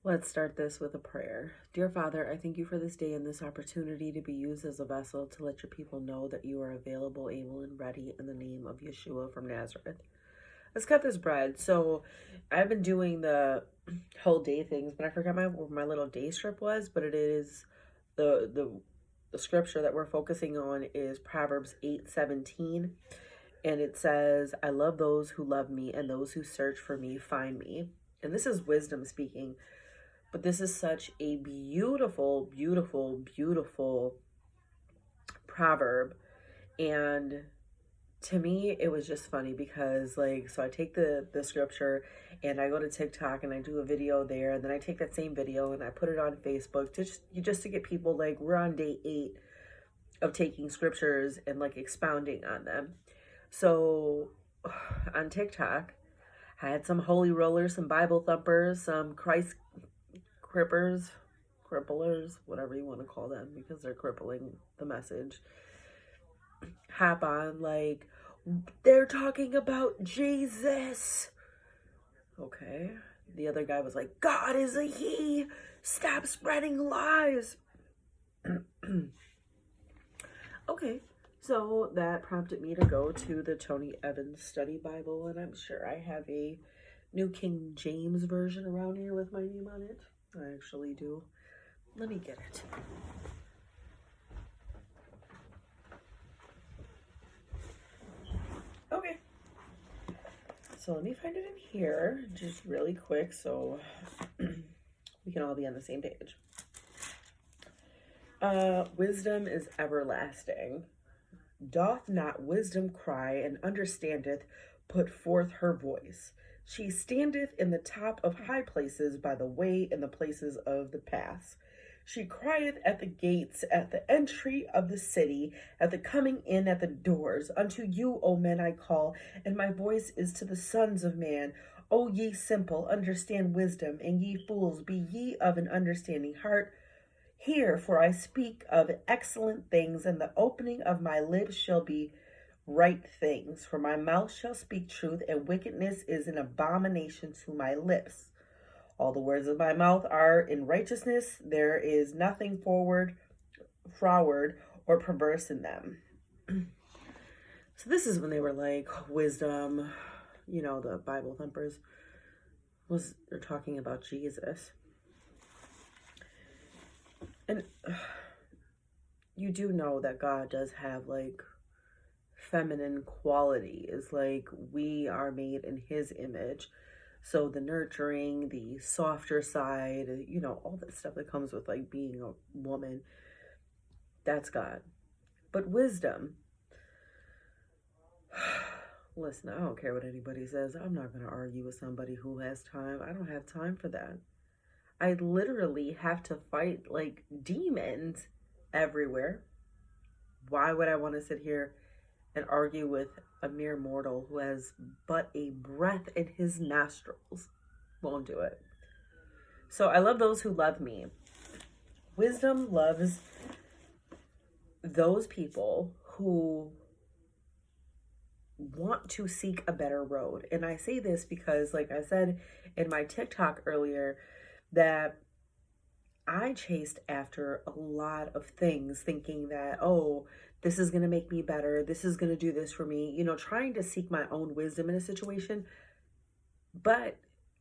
Let's start this with a prayer. Dear Father, I thank you for this day and this opportunity to be used as a vessel to let your people know that you are available, able, and ready in the name of Yeshua from Nazareth. Let's cut this bread. So I've been doing the whole day things, but I forgot where my little day strip was, but it is the scripture that we're focusing on is Proverbs 8:17, and it says, I love those who love me, and those who search for me find me. And this is wisdom speaking. But this is such a beautiful, beautiful, beautiful proverb. And to me, it was just funny because, like, so I take the scripture and I go to TikTok and I do a video there. And then I take that same video and I put it on Facebook just to get people, like, we're on day 8 of taking scriptures and, like, expounding on them. So on TikTok, I had some holy rollers, some Bible thumpers, some Christ cripplers, whatever you want to call them, because they're crippling the message, hop on, like, they're talking about Jesus. Okay. The other guy was like, God is a he. Stop spreading lies. Okay. So that prompted me to go to the Tony Evans Study Bible, and I'm sure I have a New King James version around here with my name on it. I actually do. Let me get it. Okay. So let me find it in here just really quick so we can all be on the same page. Wisdom is everlasting. Doth not wisdom cry, and understandeth put forth her voice? She standeth in the top of high places, by the way in the places of the paths. She crieth at the gates, at the entry of the city, at the coming in at the doors. Unto you, O men, I call, and my voice is to the sons of man. O ye simple, understand wisdom, and ye fools, be ye of an understanding heart. Hear, for I speak of excellent things, and the opening of my lips shall be right things. For my mouth shall speak truth, and wickedness is an abomination to my lips. All the words of my mouth are in righteousness. There is nothing froward, or perverse in them. So this is when they were like, wisdom, the Bible thumpers, they're talking about Jesus. And you do know that God does have, like, feminine qualities. Like, we are made in his image. So the nurturing, the softer side, all that stuff that comes with, like, being a woman, that's God. But wisdom, listen, I don't care what anybody says. I'm not going to argue with somebody who has time. I don't have time for that. I literally have to fight, like, demons everywhere. Why would I want to sit here and argue with a mere mortal who has but a breath in his nostrils? Won't do it. So I love those who love me. Wisdom loves those people who want to seek a better road. And I say this because, like I said in my TikTok earlier, that I chased after a lot of things thinking that, oh, this is going to make me better. This is going to do this for me, trying to seek my own wisdom in a situation. But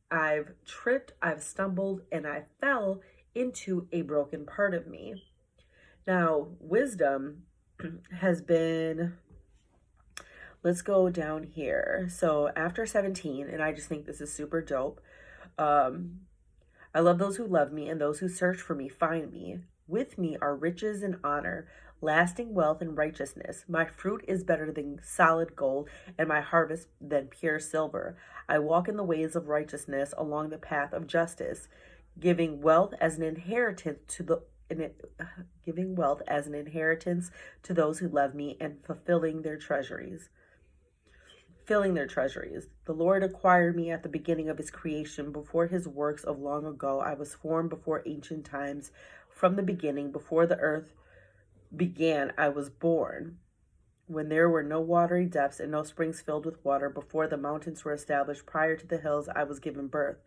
I've tripped, I've stumbled, and I fell into a broken part of me. Now, wisdom has been, let's go down here. So after 17, and I just think this is super dope. I love those who love me, and those who search for me find me. With me are riches and honor, lasting wealth and righteousness. My fruit is better than solid gold, and my harvest than pure silver. I walk in the ways of righteousness along the path of justice, giving wealth as an inheritance to those who love me, and filling their treasuries. The Lord acquired me at the beginning of his creation, before his works of long ago. I was formed before ancient times. From the beginning, before the earth began, I was born. When there were no watery depths and no springs filled with water, before the mountains were established, prior to the hills, I was given birth.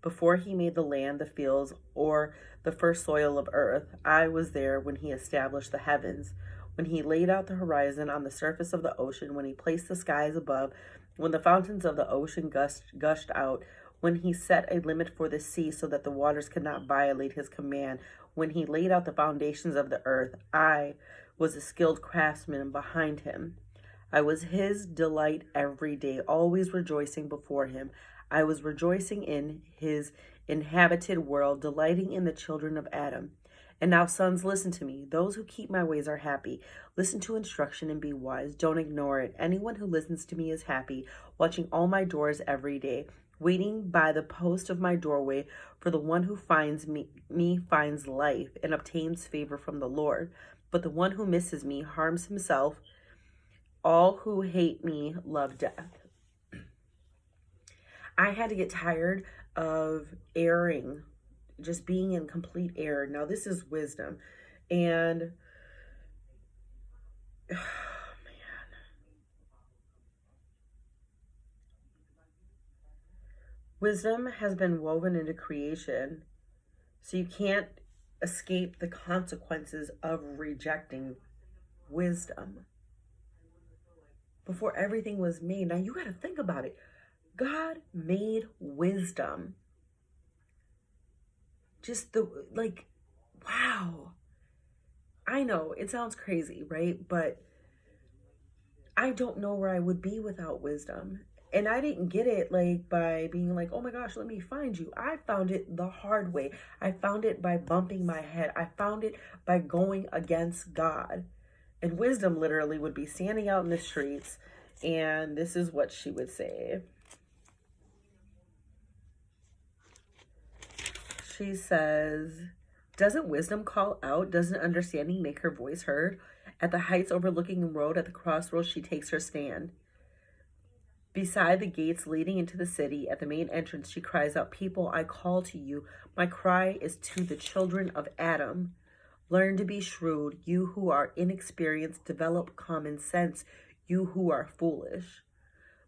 Before he made the land, the fields, or the first soil of earth, I was there when he established the heavens, when he laid out the horizon on the surface of the ocean, when he placed the skies above, when the fountains of the ocean gushed out, when he set a limit for the sea so that the waters could not violate his command, when he laid out the foundations of the earth. I was a skilled craftsman behind him. I was his delight every day, always rejoicing before him. I was rejoicing in his inhabited world, delighting in the children of Adam. And now, sons, listen to me. Those who keep my ways are happy. Listen to instruction and be wise. Don't ignore it. Anyone who listens to me is happy, watching all my doors every day, waiting by the post of my doorway. For the one who finds me finds life and obtains favor from the Lord. But the one who misses me harms himself. All who hate me love death. I had to get tired of erring, just being in complete error. Now, this is wisdom. And, oh, man. Wisdom has been woven into creation, so you can't escape the consequences of rejecting wisdom. Before everything was made, now you got to think about it. God made wisdom. Just wow. I know it sounds crazy, right? But I don't know where I would be without wisdom. And I didn't get it by being like, oh my gosh, let me find you. I found it the hard way. I found it by bumping my head. I found it by going against God. And wisdom literally would be standing out in the streets, and this is what she would say. She says, doesn't wisdom call out? Doesn't understanding make her voice heard? At the heights overlooking the road, at the crossroads, she takes her stand. Beside the gates leading into the city, at the main entrance, she cries out, people, I call to you. My cry is to the children of Adam. Learn to be shrewd. You who are inexperienced, develop common sense. You who are foolish.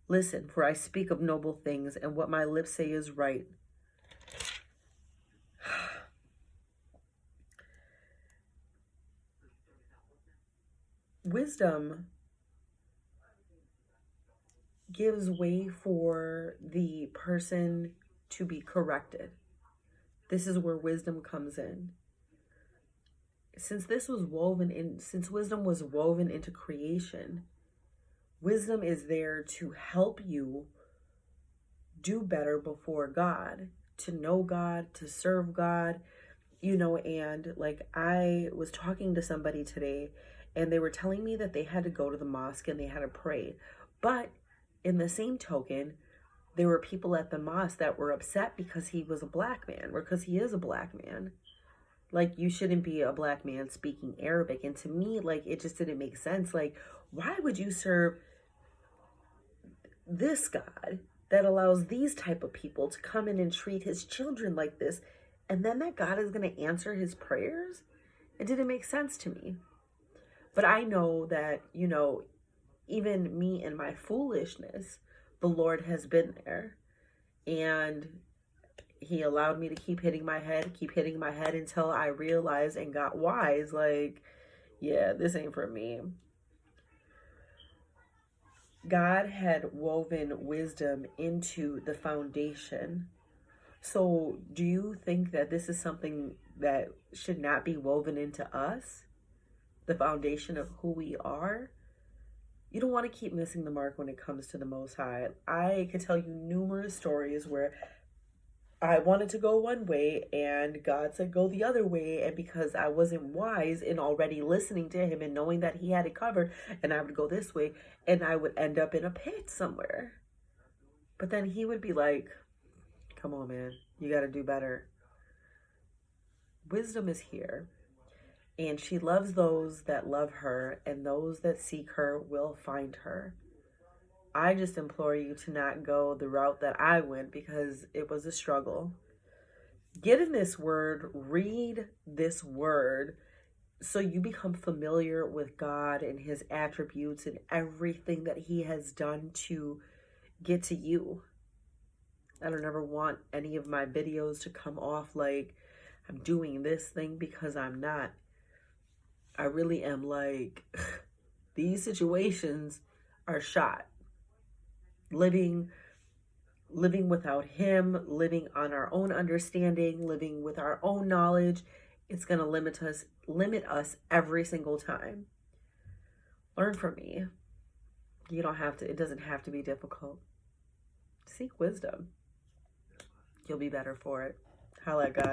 Listen, for I speak of noble things, and what my lips say is right. Wisdom gives way for the person to be corrected. This is where wisdom comes in. Since wisdom was woven into creation, wisdom is there to help you do better before God, to know God, to serve God, and I was talking to somebody today, and they were telling me that they had to go to the mosque and they had to pray. But in the same token, there were people at the mosque that were upset because he was a black man, or because he is a black man. You shouldn't be a black man speaking Arabic. And to me, it just didn't make sense. Why would you serve this God that allows these type of people to come in and treat his children like this, and then that God is going to answer his prayers? It didn't make sense to me. But I know that, even me and my foolishness, the Lord has been there. And he allowed me to keep hitting my head until I realized and got wise. Yeah, this ain't for me. God had woven wisdom into the foundation. So do you think that this is something that should not be woven into us? The foundation of who we are? You don't want to keep missing the mark when it comes to the Most High. I could tell you numerous stories where I wanted to go one way and God said go the other way, and because I wasn't wise in already listening to him and knowing that he had it covered, and I would go this way and I would end up in a pit somewhere. But then he would be like, come on, man, you got to do better. Wisdom is here, and she loves those that love her, and those that seek her will find her. I just implore you to not go the route that I went, because it was a struggle. Get in this word, read this word, so you become familiar with God and his attributes and everything that he has done to get to you. I don't ever want any of my videos to come off like I'm doing this thing, because I'm not. I really am like, these situations are shot. Living without him, living on our own understanding, living with our own knowledge, it's going to limit us every single time. Learn from me. You don't have to, it doesn't have to be difficult. Seek wisdom. You'll be better for it. Holla at God.